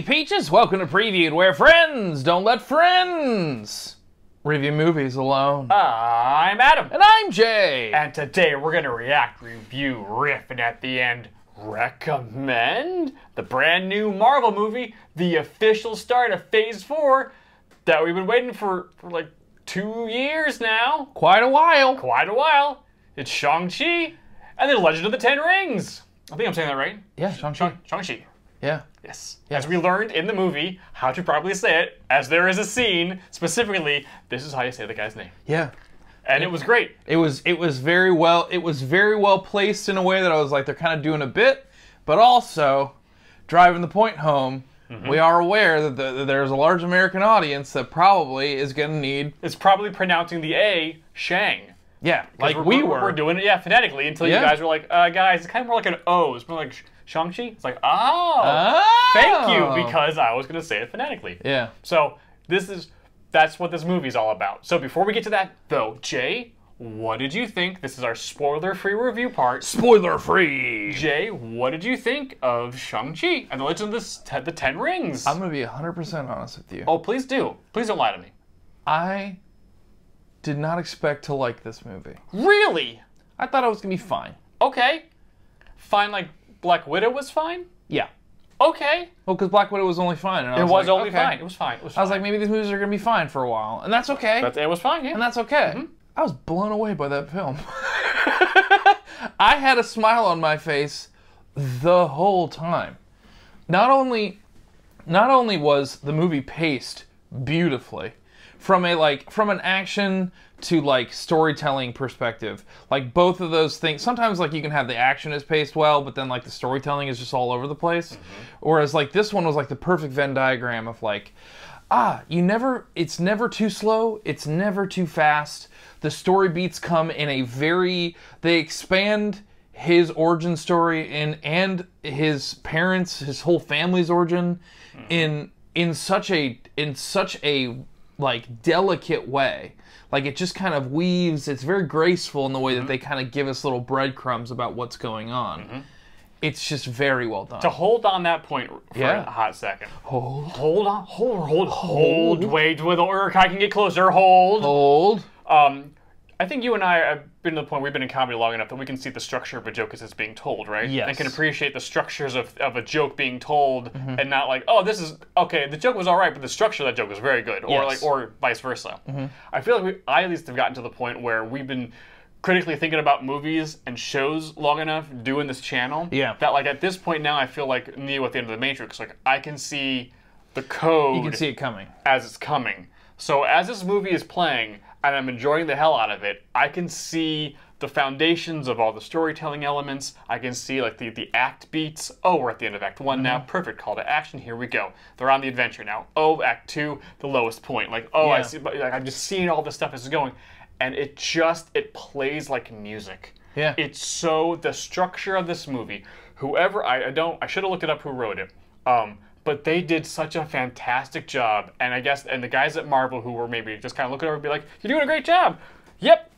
Peaches, welcome to Previewed, where friends don't let friends review movies alone. I'm Adam. And I'm Jay. And today we're going to react, review, riff, and at the end, recommend the brand new Marvel movie, the official start of Phase 4, that we've been waiting for like 2 years now. Quite a while. It's Shang-Chi and the Legend of the Ten Rings. I think I'm saying that right. Yeah, Shang-Chi. Shang-Chi. Yeah. Yes. As we learned in the movie how to properly say it, as there is a scene, specifically, this is how you say the guy's name. Yeah. And it was great. It was very well placed in a way that I was like, they're kind of doing a bit, but also driving the point home. We are aware that there's a large American audience that probably is going to need... It's probably pronouncing the A, Shang. Yeah, like we're doing it, phonetically, until you guys were like, guys, it's kind of more like an O. It's more like Shang-Chi. It's like, thank you, because I was going to say it phonetically. Yeah. So that's what this movie's all about. So before we get to that, though, Jay, what did you think? This is our spoiler-free review part. Spoiler-free! Jay, what did you think of Shang-Chi and the Legend of the Ten Rings? I'm going to be 100% honest with you. Oh, please do. Please don't lie to me. I did not expect to like this movie. Really? I thought it was going to be fine. Okay. Fine, like Black Widow was fine? Yeah. Okay. Well, because Black Widow was only fine. And It was only fine. It was fine. I was like, maybe these movies are going to be fine for a while. And that's okay. It was fine, yeah. And that's okay. I was blown away by that film. I had a smile on my face the whole time. Not only was the movie paced beautifully, from an action to like storytelling perspective, like both of those things. Sometimes like you can have the action is paced well, but then like the storytelling is just all over the place. Whereas like this one was like the perfect Venn diagram of like, it's never too slow, it's never too fast. The story beats come in they expand his origin story and his parents, his whole family's origin in such a like delicate way. Like it just kind of weaves, it's very graceful in the way that they kind of give us little breadcrumbs about what's going on. It's just very well done. To hold on that point for a hot second. Hold on. Wait, or I can get closer. Hold. I think you and I have been to the point, we've been in comedy long enough that we can see the structure of a joke as it's being told, right? Yes. And can appreciate the structures of a joke being told and not like, oh, this is, okay, the joke was all right, but the structure of that joke was very good. Or vice versa. I feel like I at least have gotten to the point where we've been critically thinking about movies and shows long enough doing this channel that like at this point now I feel like Neo at the end of the Matrix. Like I can see the code. You can see it coming. As it's coming. So as this movie is playing, and I'm enjoying the hell out of it, I can see the foundations of all the storytelling elements. I can see like the act beats. Oh, we're at the end of Act 1 now. Perfect call to action. Here we go. They're on the adventure now. Oh, Act 2, the lowest point. Like, I see, like, I'm just seeing all this stuff as it's going. And it plays like music. Yeah. It's the structure of this movie, I should have looked it up who wrote it. But they did such a fantastic job, and I guess, and the guys at Marvel who were maybe just kind of looking over and be like, "You're doing a great job." Yep,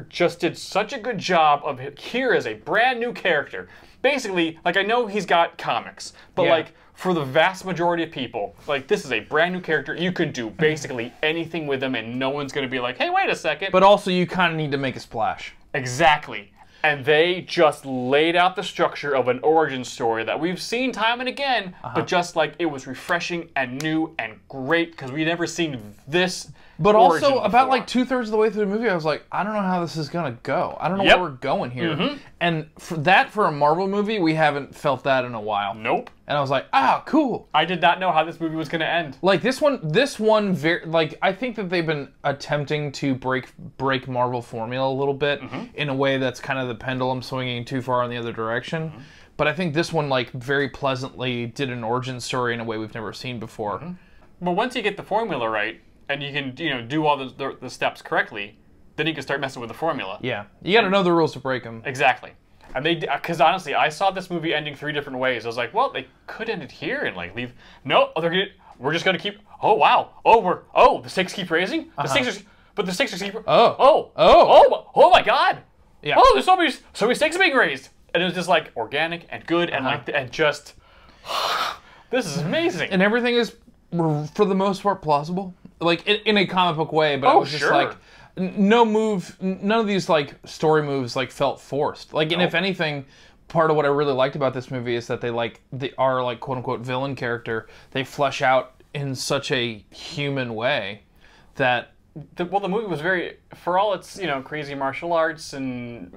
just did such a good job of here is a brand new character. Basically, like I know he's got comics, but like for the vast majority of people, like this is a brand new character. You could do basically anything with him, and no one's gonna be like, "Hey, wait a second." But also, you kind of need to make a splash. Exactly. And they just laid out the structure of an origin story that we've seen time and again, but just like it was refreshing and new and great because we'd never seen this. But also, about like 2/3 of the way through the movie, I was like, I don't know how this is gonna go. I don't know where we're going here. And for a Marvel movie, we haven't felt that in a while. Nope. And I was like, cool. I did not know how this movie was gonna end. Like this one, like I think that they've been attempting to break Marvel formula a little bit in a way that's kind of the pendulum swinging too far in the other direction. But I think this one like very pleasantly did an origin story in a way we've never seen before. But once you get the formula right, and you can do all the steps correctly, then you can start messing with the formula. Yeah, you got to know the rules to break them. Exactly. And because honestly, I saw this movie ending 3 different ways. I was like, well, they could end it here and like leave. No, we're just gonna keep. Oh wow. The stakes keep raising. The stakes keep. Oh my God. Yeah. Oh, there's so many stakes being raised, and it was just like organic and good and and just. this is amazing. And everything is, for the most part, plausible. Like, in a comic book way, but it was just like, none of these, like, story moves, like, felt forced. Like, and if anything, part of what I really liked about this movie is that they are, like, quote-unquote villain character, they flesh out in such a human way that... the movie was very, for all its, crazy martial arts and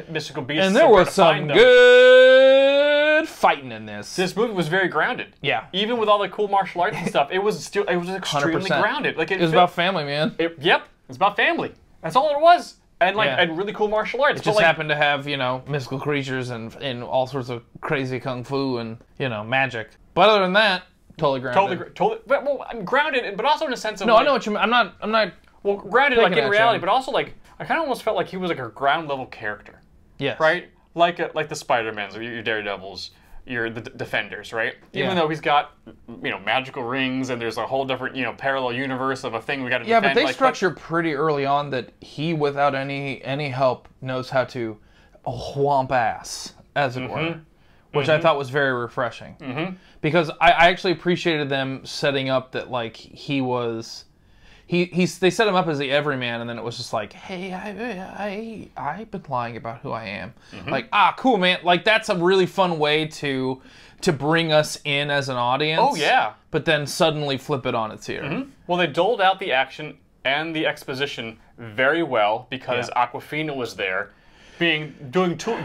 mystical beasts. And there was some good fighting in this. This movie was very grounded. Yeah. Even with all the cool martial arts and stuff, it was extremely 100%. grounded. Like, it was about family, man. Yep. It's about family. That's all it was. And and really cool martial arts. It just happened to have, mystical creatures and all sorts of crazy kung fu and, magic. But other than that, totally grounded. Totally. Well, I'm grounded, but also in a sense of... No, I know what you mean. I'm not... Well, grounded, like, in reality, but also, like, I kind of almost felt like he was, like, a ground-level character. Yes. Right? Like the Spider-Mans, or your Daredevils, your the Defenders, right? Yeah. Even though he's got, magical rings, and there's a whole different, parallel universe of a thing we got to defend. Yeah, but they structure pretty early on that he, without any help, knows how to whomp ass, as it were. Which I thought was very refreshing. Because I actually appreciated them setting up that, like, he was... They set him up as the everyman, and then it was just like, hey, I've been lying about who I am. Like, cool, man. Like, that's a really fun way to bring us in as an audience. Oh, yeah. But then suddenly flip it on its ear. Well, they doled out the action and the exposition very well because Awkwafina was there, doing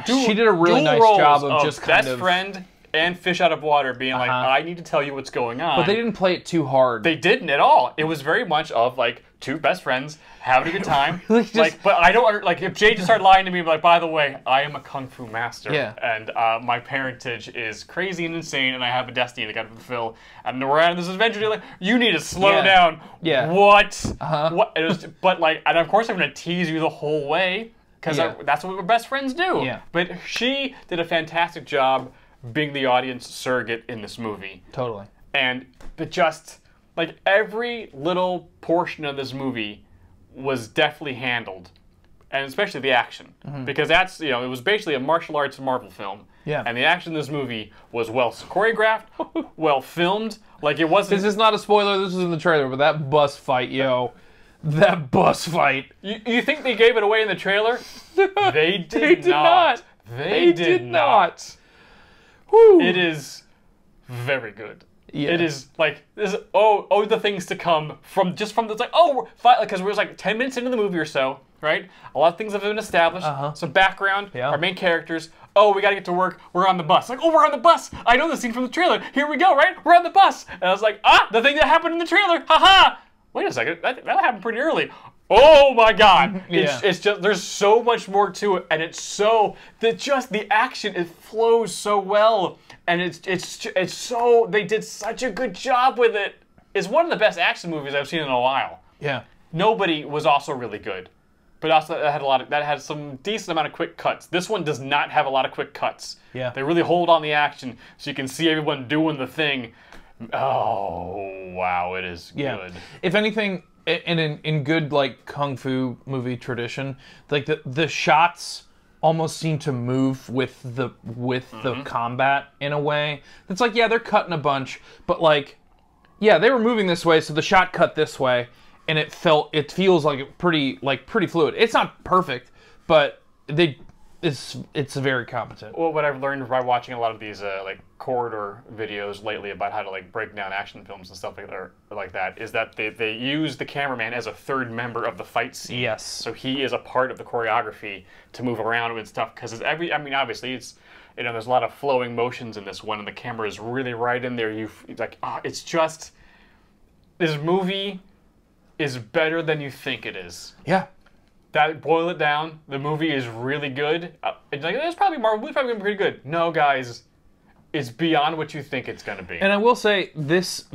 she did a really nice job of just kind best friend and fish out of water, being like, I need to tell you what's going on. But they didn't play it too hard. They didn't at all. It was very much of, like, two best friends having a good time. Like, but I don't, like, if Jay just started lying to me, like, by the way, I am a kung fu master. Yeah. And my parentage is crazy and insane, and I have a destiny that I got to fulfill. And we're on this adventure. You're like, you need to slow down. Yeah. What? What? It was, but, like, and of course I'm going to tease you the whole way, because that's what best friends do. Yeah. But she did a fantastic job being the audience surrogate in this movie. Totally. And just, like, every little portion of this movie was deftly handled. And especially the action. Because that's, it was basically a martial arts Marvel film. Yeah. And the action in this movie was well choreographed, well filmed. Like, it wasn't... This is not a spoiler, this was in the trailer, but that bus fight, that bus fight. You think they gave it away in the trailer? They did They did not. They did not. Whew. It is very good. Yeah. It is like the things to come from this, like, because we're like 10 minutes into the movie or so, right? A lot of things have been established. Some background. Yeah. Our main characters. Oh, we got to get to work. We're on the bus. Like, we're on the bus. I know the scene from the trailer. Here we go, right? We're on the bus. And I was like, the thing that happened in the trailer. Haha. Wait a second. That happened pretty early. Oh my God! It's just, there's so much more to it, and it's so the action, it flows so well, and it's so, they did such a good job with it. It's one of the best action movies I've seen in a while. Yeah. Nobody was also really good, but also that had some decent amount of quick cuts. This one does not have a lot of quick cuts. Yeah. They really hold on the action, so you can see everyone doing the thing. Oh wow, it is good. If anything. And in good, like, kung fu movie tradition, like the shots almost seem to move with the combat in a way. It's like, they're cutting a bunch, but, like, they were moving this way, so the shot cut this way, and it feels like pretty fluid. It's not perfect, but it's very competent. Well, what I've learned by watching a lot of these like corridor videos lately about how to, like, break down action films and stuff like that is that they use the cameraman as a third member of the fight scene. Yes. So he is a part of the choreography to move around and stuff, because obviously it's, there's a lot of flowing motions in this one, and the camera is really right in there. It's just, this movie is better than you think it is. Yeah. That, boil it down, the movie is really good. It's like, there's probably Marvel movie's probably gonna be pretty good. No, guys, it's beyond what you think it's gonna be. And I will say, this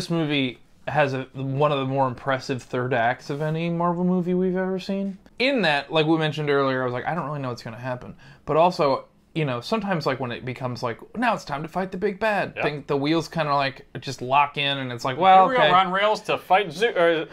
movie has one of the more impressive third acts of any Marvel movie we've ever seen. In that, like we mentioned earlier, I was like, I don't really know what's gonna happen. But also, sometimes, like, when it becomes like, now it's time to fight the big bad, the wheels kind of, like, just lock in, and it's like, well, here we go, we're on rails to fight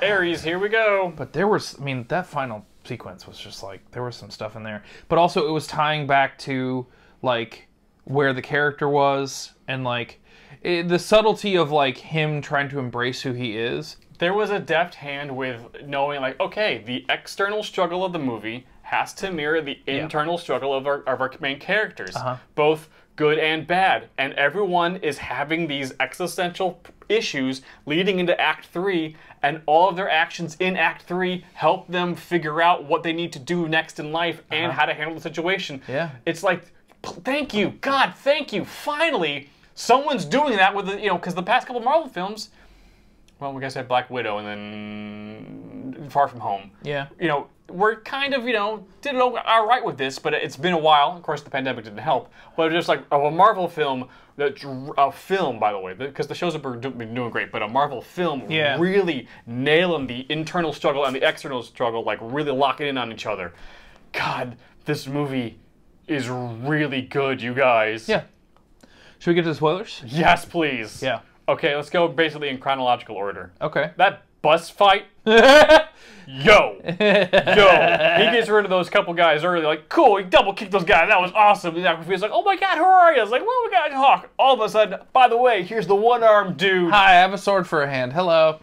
Ares, here we go. But there was, that final sequence was just like, there was some stuff in there. But also, it was tying back to, like where the character was, and like the subtlety of like him trying to embrace who he is. There was a deft hand with knowing, like, okay, the external struggle of the movie has to mirror the internal struggle of our main characters, both good and bad. And everyone is having these existential issues leading into Act 3, and all of their actions in Act 3 help them figure out what they need to do next in life and how to handle the situation. Yeah. It's like, thank you, God, thank you. Finally, someone's doing that with, because the past couple Marvel films, well, we guess I had Black Widow and then Far From Home. Yeah. We're kind of, did all right with this, but it's been a while. Of course, the pandemic didn't help. But just like a Marvel film, a film, by the way, because the shows have been doing great, but a Marvel film really nailing the internal struggle and the external struggle, like really locking in on each other. God, this movie is really good, you guys. Yeah. Should we get to the spoilers? Yes, please. Yeah. Okay, let's go basically in chronological order. Okay. That bus fight, yo, he gets rid of those couple guys early, like, cool, he double kicked those guys, that was awesome. He's like, oh my God, who are you? I was like, well, we got to talk. All of a sudden, by the way, here's the one-armed dude. Hi, I have a sword for a hand. Hello.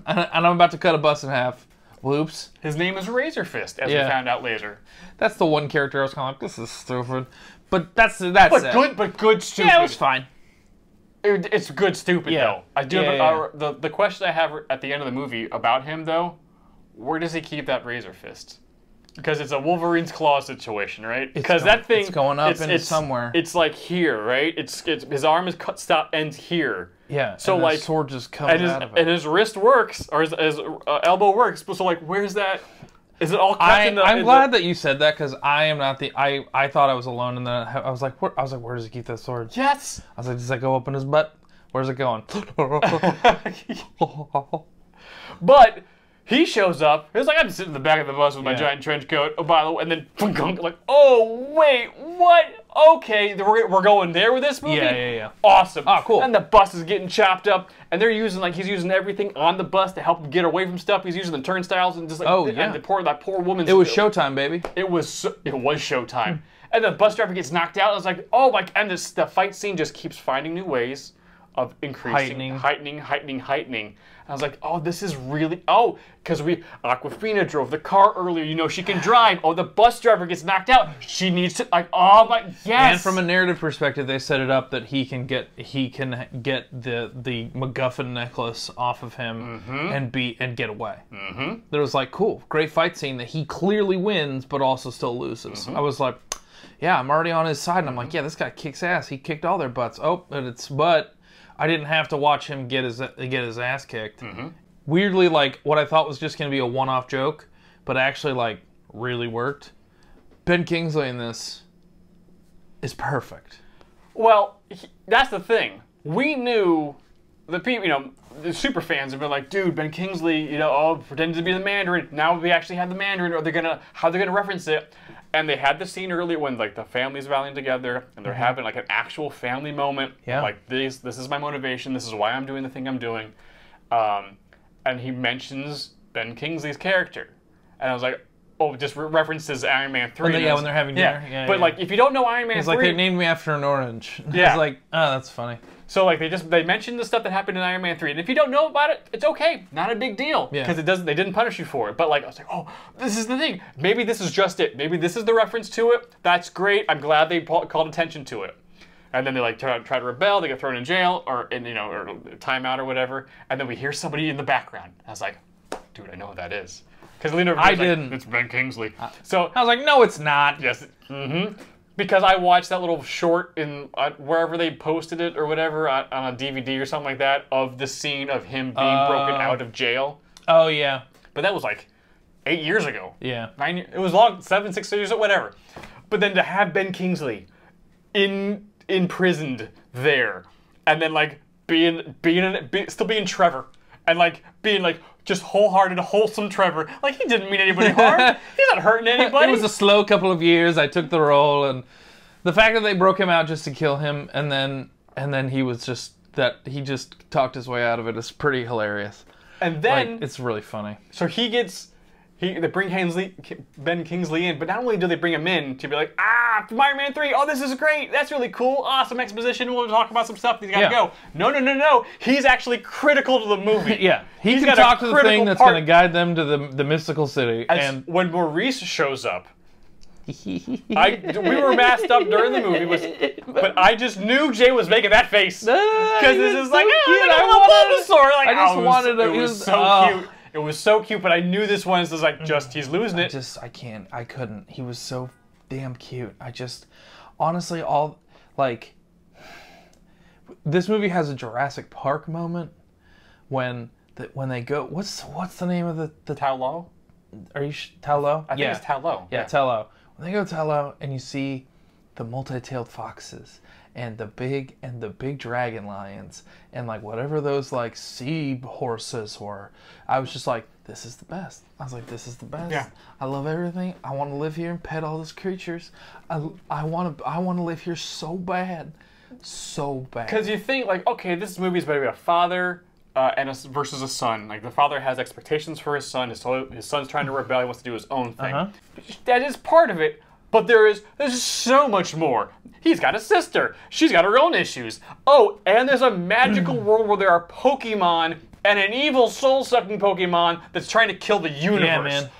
And I'm about to cut a bus in half. Whoops. His name is Razor Fist, as we found out later. That's the one character I was kind of like, this is stupid. But that's it. But good stupid. Yeah, it was fine. It's good stupid, though. I do the question I have at the end of the movie about him, though, where does he keep that Razor Fist? Because it's a Wolverine's claw situation, right? Because that thing... It's going up into somewhere. It's like here, right? It's his arm is cut, ends here. Yeah, so and like, the sword just comes out of it. And his wrist works, or his elbow works, but so like, where's that... Is it all cut I'm glad that you said that, because I am not the... I thought I was alone, and then I was like, where does he keep that sword? Yes! I was like, does that go up in his butt? Where's it going? But he shows up. He's like, I'm sitting in the back of the bus with my giant trench coat. Oh, by the way, and then like, oh wait, what? Okay, we're going there with this movie. Yeah. Awesome. Oh, cool. And the bus is getting chopped up, and they're using he's using everything on the bus to help him get away from stuff. He's using the turnstiles and just like, and that poor woman's. It was showtime, baby. It was showtime. And the bus driver gets knocked out. I was like, oh my! And the fight scene just keeps finding new ways of increasing, heightening. I was like, oh, this is really, because Aquafina drove the car earlier, she can drive. Oh, the bus driver gets knocked out. She needs to, oh my, yes. And from a narrative perspective, they set it up that he can get the MacGuffin necklace off of him and get away. There was like, cool, great fight scene that he clearly wins, but also still loses. I was like, yeah, I'm already on his side, and I'm like, yeah, this guy kicks ass. He kicked all their butts. But I didn't have to watch him get his ass kicked. Weirdly, like, what I thought was just going to be a one-off joke, but actually, like, really worked. Ben Kingsley in this is perfect. Well, that's the thing. We knew the people, the super fans have been like, dude, Ben Kingsley, pretended to be the Mandarin. Now we actually have the Mandarin. How they're gonna reference it? And they had the scene earlier when like the family's rallying together and they're having like an actual family moment. Yeah. Like this is my motivation. This is why I'm doing the thing I'm doing. And he mentions Ben Kingsley's character, and I was like, just references Iron Man 3. When they're having dinner. Yeah, but like, if you don't know Iron Man 3... It's like, they named me after an orange. Yeah. It's like, oh, that's funny. So like, they mentioned the stuff that happened in Iron Man 3, and if you don't know about it, it's okay. Not a big deal. Because they didn't punish you for it. But like, I was like, oh, this is the thing. Maybe this is just it. Maybe this is the reference to it. That's great. I'm glad they called attention to it. And then they like try to rebel, they get thrown in jail, or timeout or whatever, and then we hear somebody in the background. I was like, dude, I know who that is. Because I didn't. It's Ben Kingsley. So I was like, no, it's not. Yes. Because I watched that little short in wherever they posted it or whatever on a DVD or something like that of the scene of him being broken out of jail. Oh yeah. But that was like 8 years ago. Yeah. 9 years. It was long. 6 years or whatever. But then to have Ben Kingsley imprisoned there, and then like still being Trevor, and like being like just wholehearted, wholesome Trevor. Like, he didn't mean anybody harm. He's not hurting anybody. It was a slow couple of years. I took the role, and the fact that they broke him out just to kill him, and then he was just he just talked his way out of it is pretty hilarious. And then like, it's really funny. So they bring Ben Kingsley in, but not only do they bring him in to be like, Iron Man 3, oh, this is great. That's really cool. Awesome exposition. We'll talk about some stuff. He's got to Yeah. go. No. He's actually critical to the movie. Yeah, He's can got a talk to the critical thing that's part. going to guide them to the mystical city. And When Maurice shows up, we were masked up during the movie, but I just knew Jay was making that face. Because this is like, I just wanted to. It was so cute. It was so cute, but I knew this one is like, he's losing it. I couldn't. He was so damn cute. Honestly, this movie has a Jurassic Park moment when they go. What's the name of the Tao Lo? Are you Tao Lo? I think it's Tao Lo. Yeah, Tao Lo. When they go to Tao Lo and you see the multi-tailed foxes and the big dragon lions and like whatever those like sea horses were, I was just like, this is the best. I was like, this is the best. Yeah. I love everything. I want to live here and pet all these creatures. I want to live here so bad. So bad. Because you think like, okay, this movie is about to be a father versus a son. Like the father has expectations for his son. His son's trying to rebel. He wants to do his own thing. That is part of it. But there's so much more. He's got a sister. She's got her own issues. Oh, and there's a magical world where there are Pokemon and an evil soul-sucking Pokemon that's trying to kill the universe. Yeah, man.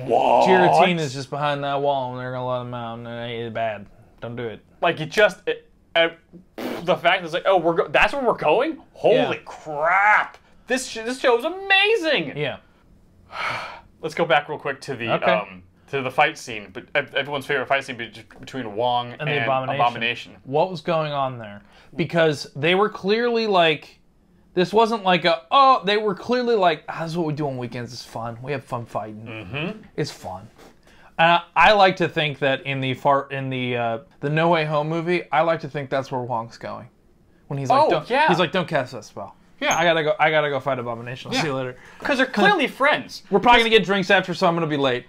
What? Giratina is just behind that wall and they're going to let him out and it's bad. Don't do it. Like, the fact is like, oh, that's where we're going? Holy crap. This show is amazing. Yeah. Let's go back real quick to the fight scene, but everyone's favorite fight scene between Wong and the Abomination. What was going on there? Because they were clearly like, this wasn't like they were clearly like, this is what we do on weekends. It's fun. We have fun fighting. It's fun. I like to think that in the No Way Home movie, I like to think that's where Wong's going. When he's like, he's like, don't cast that spell. Yeah, I gotta go fight Abomination. I'll see you later. Because they're clearly friends. We're probably gonna get drinks after, so I'm gonna be late.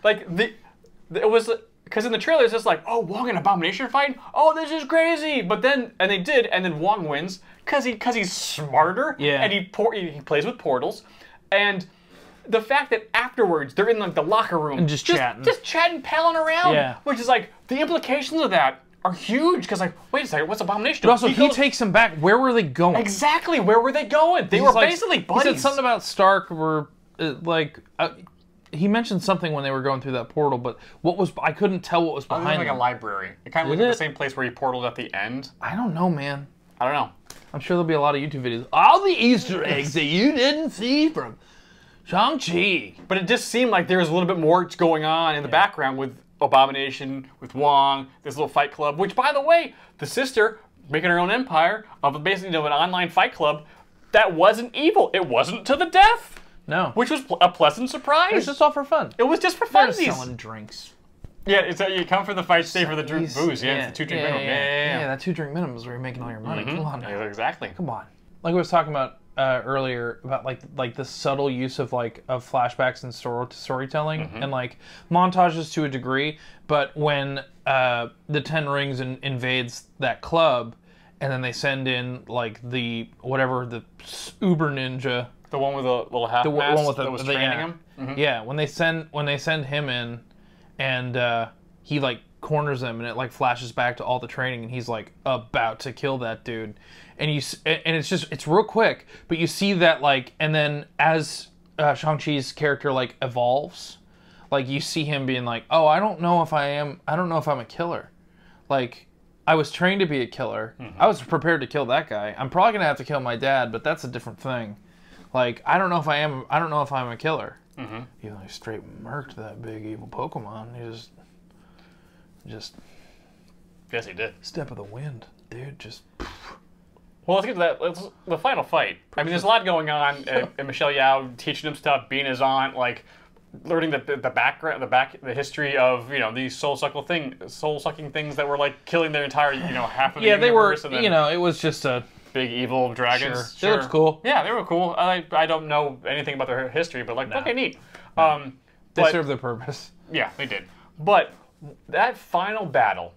Like it was because in the trailer it's just like, oh, Wong and Abomination fight. Oh, this is crazy. But then they did, and then Wong wins because he's smarter. Yeah. And he plays with portals, and the fact that afterwards they're in like the locker room and just chatting, palling around. Yeah. Which is like the implications of that are huge because like, wait a second, what's Abomination? But also, he takes him back. Where were they going? Exactly, where were they going? They were basically buddies. He said something about Stark were he mentioned something when they were going through that portal, but I couldn't tell what was behind it. Like them. a library. It kind of looked like the same place where he portaled at the end. I don't know, man. I don't know. I'm sure there'll be a lot of YouTube videos. All the Easter eggs that you didn't see from Shang-Chi. But it just seemed like there was a little bit more going on in the background with Abomination, with Wong, this little fight club, which, by the way, the sister making her own empire of basically an online fight club that wasn't evil. It wasn't to the death. No. Which was a pleasant surprise. It was just all for fun. It was just for fun. They're selling drinks. Yeah, it's you come for the fight, stay for the booze. Yeah, it's the 2-drink minimum. Yeah, that 2-drink minimum is where you're making all your money. Come on now. Yeah, exactly. Come on. Like we was talking about earlier about like the subtle use of of flashbacks and storytelling and like montages to a degree, but when the Ten Rings invades that club and then they send in like the uber ninja, the one with the little half mask that was training him. Yeah, when they send him in and he like corners them and it like flashes back to all the training and he's like about to kill that dude. And it's real quick, but you see that like, and then as Shang-Chi's character like evolves, like you see him being like, oh, I don't know if I'm a killer. Like, I was trained to be a killer. I was prepared to kill that guy. I'm probably gonna have to kill my dad, but that's a different thing. Like, I don't know if I'm a killer. Even though he straight murked that big evil Pokemon. He just. Yes, he did. Step of the wind, dude. Just. Well, let's get to that. The final fight. I mean, there's a lot going on. And Michelle Yeoh teaching him stuff, being his aunt, like learning the history of these soul-sucking things that were like killing their entire half of the universe. They were. It was just a big evil dragons. Sure. They looked cool. Yeah, they were cool. I don't know anything about their history, but okay, neat. They served their purpose. Yeah, they did. But that final battle,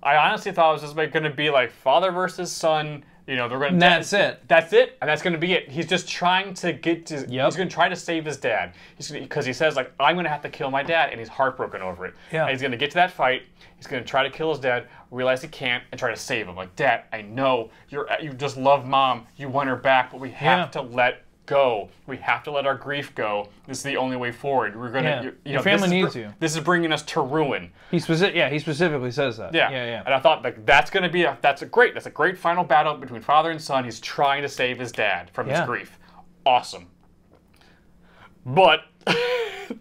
I honestly thought it was just going to be like father versus son, You know, they're going to. That's it. That's it, and that's going to be it. He's just trying to get to. Yep. He's going to try to save his dad. Because he says like, I'm going to have to kill my dad, and he's heartbroken over it. Yeah. And he's going to get to that fight. He's going to try to kill his dad, realize he can't, and try to save him. Like, Dad, I know you just love Mom. You want her back, but we have to let go. We have to let our grief go. This is the only way forward. We're gonna. Your family needs you. This is bringing us to ruin. He specifically says that. Yeah. And I thought like that's gonna be that's a great final battle between father and son. He's trying to save his dad from his grief. Awesome. But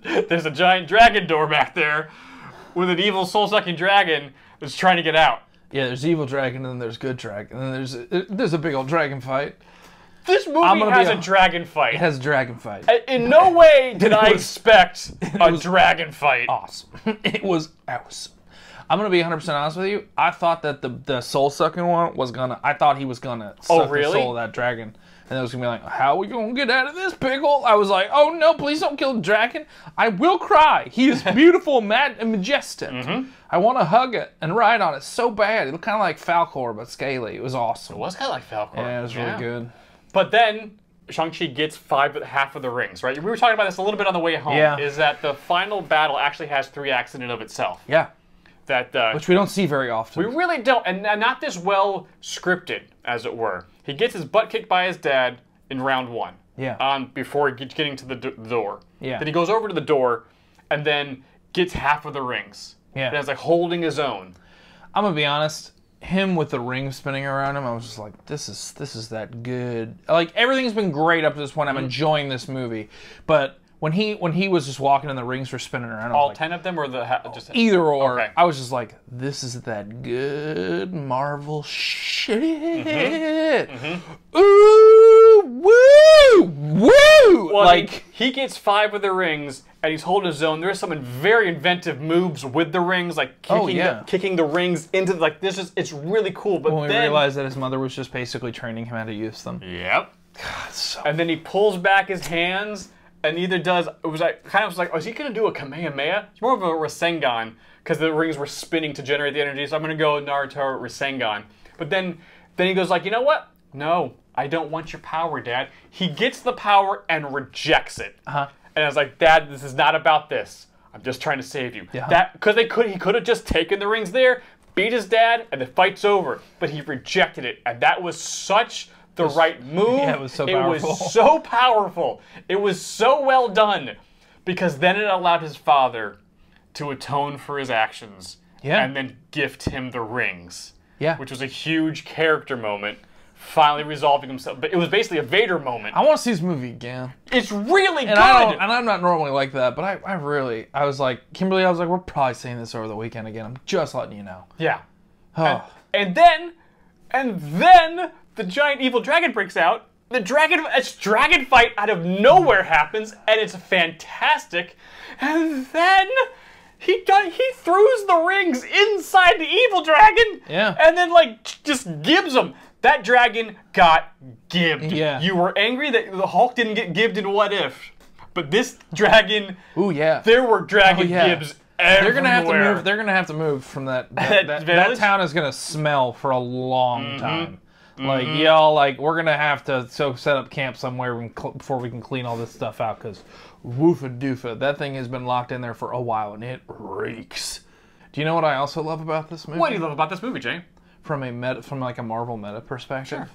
there's a giant dragon door back there with an evil soul-sucking dragon that's trying to get out. Yeah, there's evil dragon, and then there's good dragon, and then there's a big old dragon fight. This movie has a dragon fight. It has a dragon fight. In no way did I expect a dragon fight. Awesome. It was awesome. I'm gonna be 100% honest with you. I thought that the soul sucking one was gonna. I thought he was gonna suck the soul of that dragon, and it was gonna be like, how are we gonna get out of this pickle? I was like, oh no, please don't kill the dragon. I will cry. He is beautiful, mad, and majestic. I want to hug it and ride on it so bad. It looked kind of like Falcor, but scaly. It was awesome. It was kind of like Falcor. Yeah, it was really good. But then Shang-Chi gets half of the rings, right? We were talking about this a little bit on the way home. Yeah. Is that the final battle actually has 3 acts in and of itself. Yeah. That which we don't see very often. We really don't, and not this well scripted, as it were. He gets his butt kicked by his dad in round 1. Yeah. Before getting to the door. Yeah. Then he goes over to the door, and then gets half of the rings. Yeah. And is like holding his own. I'm gonna be honest. Him with the ring spinning around him, I was just like, this is that good. Like everything's been great up to this point. I'm enjoying this movie, but when he was just walking and the rings were spinning around, All like, 10 of them, or just either or. Okay. I was just like, this is that good Marvel shit. Ooh, woo, woo! Well, like he gets 5 of the rings, and he's holding his own. There's some very inventive moves with the rings, like kicking the rings into it's really cool. But when then we realized that his mother was just basically training him how to use them. Yep. God, and then he pulls back his hands, and either does it was like oh, is he gonna do a Kamehameha? It's more of a Rasengan because the rings were spinning to generate the energy. So I'm gonna go Naruto Rasengan. But then he goes like, you know what? No, I don't want your power, Dad. He gets the power and rejects it. And I was like, Dad, this is not about this. I'm just trying to save you. Yeah. Because he could have just taken the rings there, beat his dad, and the fight's over. But he rejected it, and that was such the right move. Yeah, it was so powerful. It was so powerful. It was so well done, because then it allowed his father to atone for his actions. Yeah. And then gift him the rings. Yeah. Which was a huge character moment. Finally resolving himself, but it was basically a Vader moment. I want to see this movie again. It's really good. And I'm not normally like that, but I was like, Kimberly, I was like, we're probably seeing this over the weekend again. I'm just letting you know. Yeah. Oh. And then the giant evil dragon breaks out. A dragon fight out of nowhere happens, and it's fantastic. And then he throws the rings inside the evil dragon. Yeah. And then just gibbs them. That dragon got gibbed. Yeah. You were angry that the Hulk didn't get gibbed in What If, but this dragon. Ooh yeah. There were dragon gibbs everywhere. They're gonna have to move from that. That town is gonna smell for a long time. Like y'all, we're gonna have to set up camp somewhere before we can clean all this stuff out. Cause woofa doofa, that thing has been locked in there for a while and it reeks. Do you know what I also love about this movie? What do you love about this movie, Jay? From a Marvel meta perspective,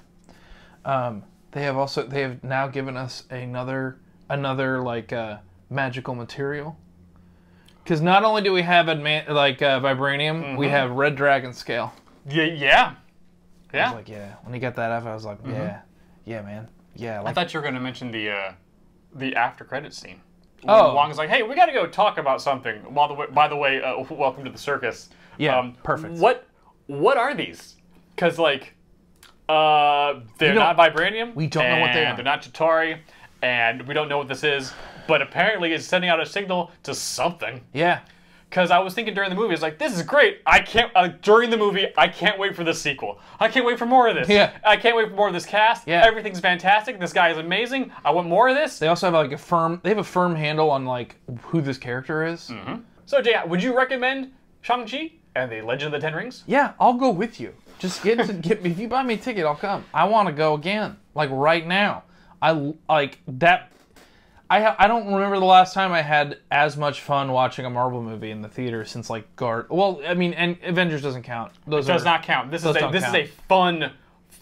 they have now given us another magical material. Because not only do we have vibranium, we have red dragon scale. Yeah. I was like, yeah. When he got that up, I was like, yeah, man, yeah. I thought you were going to mention the after credits scene. Oh, Wong's like, hey, we got to go talk about something. By the way, welcome to the circus. Yeah, perfect. What are these? Because, they're not vibranium. We don't know what they are. They're not Chitauri, and we don't know what this is. But apparently it's sending out a signal to something. Yeah. Because I was thinking during the movie, I was like, this is great. During the movie, I can't wait for the sequel. I can't wait for more of this. Yeah. I can't wait for more of this cast. Yeah. Everything's fantastic. This guy is amazing. I want more of this. They also have a firm handle on who this character is. So Jay, would you recommend Shang-Chi and the Legend of the Ten Rings? Yeah, I'll go with you. Just get if you buy me a ticket, I'll come. I want to go again, like right now. I like that. I don't remember the last time I had as much fun watching a Marvel movie in the theater since like Well, I mean, and Avengers doesn't count. It does not count. This is a fun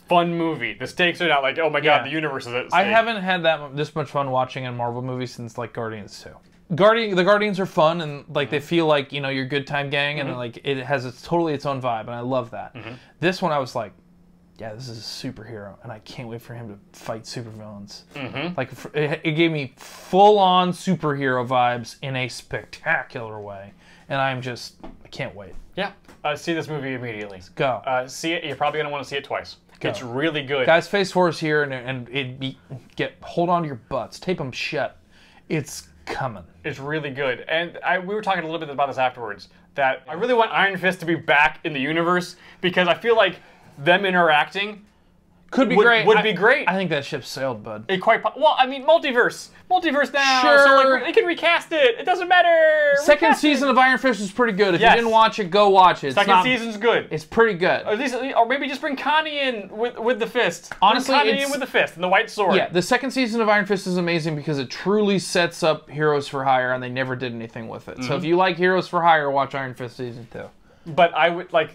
movie. The stakes are not like, oh my god, the universe is at stake. I haven't had this much fun watching a Marvel movie since like Guardians 2. The Guardians are fun and like they feel like, you know, your good time gang and like it has totally its own vibe and I love that. This one I was like, yeah, this is a superhero, and I can't wait for him to fight supervillains. Like, it gave me full-on superhero vibes in a spectacular way, and I can't wait. Yeah, see this movie immediately. Let's go. See it. You're probably gonna want to see it twice. Go. It's really good. Guys, Phase 4 is here, and hold on to your butts, tape them shut. It's coming. It's really good, and we were talking a little bit about this afterwards. That I really want Iron Fist to be back in the universe because I feel like them interacting would be great. I think that ship sailed, bud. Well, I mean, multiverse now. Sure. So like, they can recast it. It doesn't matter. Second season of Iron Fist is pretty good. If you didn't watch it, go watch it. Second season's good. It's pretty good. Or maybe just bring Connie in with the fist. Honestly, bring Connie in with the fist and the white sword. Yeah, the second season of Iron Fist is amazing because it truly sets up Heroes for Hire, and they never did anything with it. So if you like Heroes for Hire, watch Iron Fist season 2. But I would like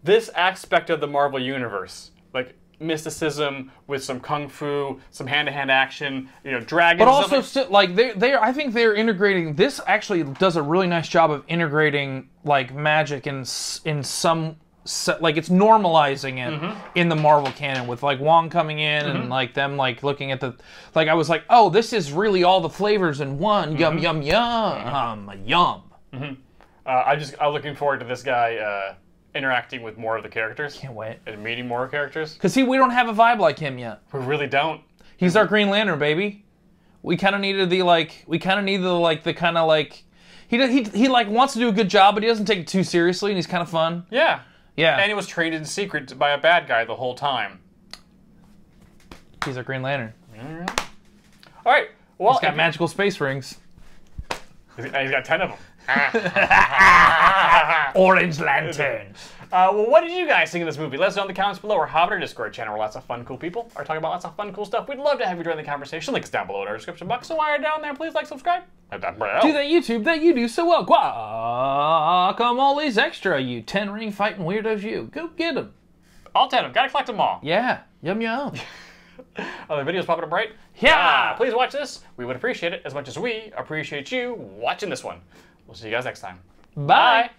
this aspect of the Marvel universe, like mysticism with some kung fu, some hand-to-hand action, you know, dragons. But also, I think they're integrating. This actually does a really nice job of integrating like magic in some. Like it's normalizing it in the Marvel canon with like Wong coming in and like them like looking at the like I was like, oh, this is really all the flavors in one. Yum yum yum yum. I'm looking forward to this guy interacting with more of the characters. Can't wait. And meeting more characters. Cause see, we don't have a vibe like him yet. We really don't. He's our Green Lantern, baby. We kind of needed the he like wants to do a good job, but he doesn't take it too seriously, and he's kind of fun. Yeah. Yeah. And he was trained in secret by a bad guy the whole time. He's our Green Lantern. All right. Well, he's got magical space rings. He's got 10 of them. Orange Lantern. Well, what did you guys think of this movie? Let us know in the comments below or hop on our Discord channel where lots of fun, cool people are talking about lots of fun, cool stuff. We'd love to have you join the conversation. Links down below in our description box. So while you're down there, please like, subscribe. Do that YouTube that you do so well. Guacamole's extra, you 10-ring fighting weirdos, you. Go get them. All 10 of them. Gotta collect them all. Yeah. Yum yum. Other videos popping up right? Yeah. Please watch this. We would appreciate it as much as we appreciate you watching this one. We'll see you guys next time. Bye.